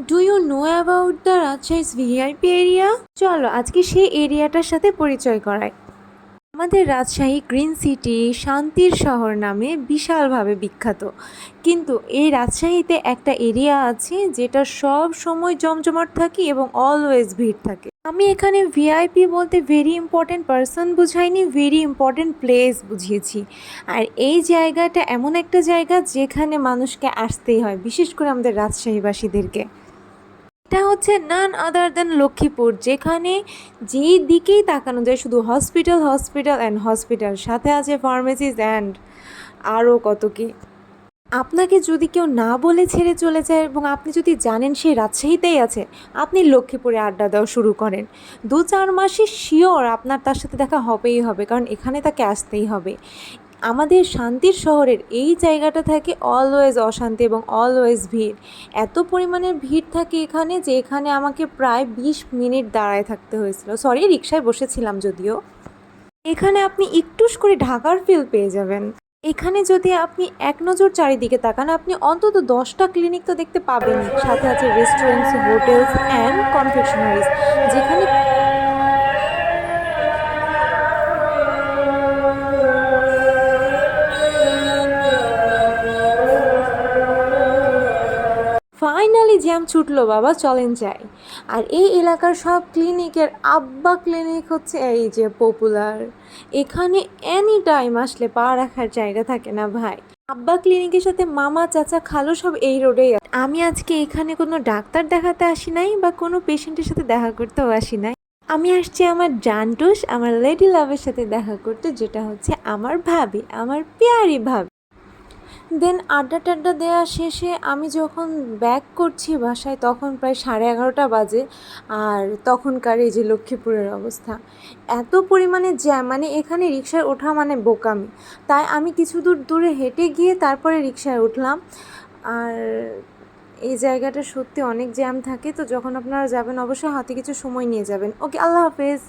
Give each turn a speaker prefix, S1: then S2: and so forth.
S1: Do you know about the Rajshahi's VIP area? চলো আজকে সেই এরিয়াটার সাথে পরিচয় করাই। আমাদের রাজশাহী গ্রিন সিটি, শান্তির শহর নামে বিশালভাবে বিখ্যাত। কিন্তু এই রাজশাহীতে একটা এরিয়া আছে যেটা সব সময় জমজমাট থাকে এবং অলওয়েজ ভিড় থাকে। আমি এখানে ভিআইপি বলতে ভেরি ইম্পর্ট্যান্ট পারসন বুঝাইনি, ভেরি ইম্পর্ট্যান্ট প্লেস বুঝিয়েছি। আর এই জায়গাটা এমন একটা জায়গা যেখানে মানুষকে আসতেই হয়, বিশেষ করে আমাদের রাজশাহীবাসীদেরকে। এটা হচ্ছে নান আদার দেন লক্ষ্মীপুর, যেখানে যেই দিকেই তাকানো যায় শুধু হসপিটাল, হসপিটাল অ্যান্ড হসপিটাল, সাথে আছে ফার্মেসিস অ্যান্ড আরও কত কি। আপনাকে যদি কেউ না বলে ছেড়ে চলে যায় এবং আপনি যদি জানেন সে রাজশাহীতেই আছে, আপনি লক্ষ্মীপুরে আড্ডা দেওয়া শুরু করেন, 2-4 মাসে শিওর আপনার তার সাথে দেখা হবেই হবে, কারণ এখানে তাকে আসতেই হবে। আমাদের শান্তির শহরের এই জায়গাটা থাকে অলওয়েজ অশান্তি এবং অলওয়েজ ভিড়। এত পরিমাণের ভিড় থাকে এখানে যে এখানে আমাকে প্রায় 20 মিনিট দাঁড়ায় থাকতে হয়েছিল। সরি, রিকশায় বসেছিলাম যদিও। এখানে আপনি একটুস করে ঢাকার ফিল পেয়ে যাবেন। এখানে যদি আপনি এক নজর চারিদিকে তাকান, আপনি অন্তত 10টা ক্লিনিক তো দেখতে পাবেনই। সাথে আছে রেস্টুরেন্টস, হোটেলস অ্যান্ড কনফেকশনারিজ, যেখানে ফাইনালি জ্যাম ছুটলো বাবা, চলেন যাই। আর এই এলাকার সব ক্লিনিকের আব্বা ক্লিনিক হচ্ছে এই যে পপুলার। এখানে এনি টাইম আসলে পা রাখার জায়গা থাকে না ভাই। আব্বা ক্লিনিকের সাথে মামা, চাচা, খালু সব এই রোডেই। আমি আজকে এখানে কোনো ডাক্তার দেখাতে আসি নাই বা কোনো পেশেন্টের সাথে দেখা করতেও আসি নাই। আমি আসছি আমার জানটুস, আমার লেডি লাভের সাথে দেখা করতে, যেটা হচ্ছে আমার ভাবি, আমার পেয়ারি ভাবি। দেন আড্ডা টাড্ডা দেওয়া শেষে আমি যখন ব্যাক করছি বাসায় তখন প্রায় 11:30 বাজে। আর তখনকার এই যে লক্ষ্মীপুরের অবস্থা, এত পরিমাণে জ্যাম, মানে এখানে রিকশায় ওঠা মানে বোকামি। তাই আমি কিছু দূর দূরে হেঁটে গিয়ে তারপরে রিকশায় উঠলাম। আর এই জায়গাটা সত্যি অনেক জ্যাম থাকে, তো যখন আপনারা যাবেন অবশ্যই হাতে কিছু সময় নিয়ে যাবেন। ওকে, আল্লাহ হাফেজ।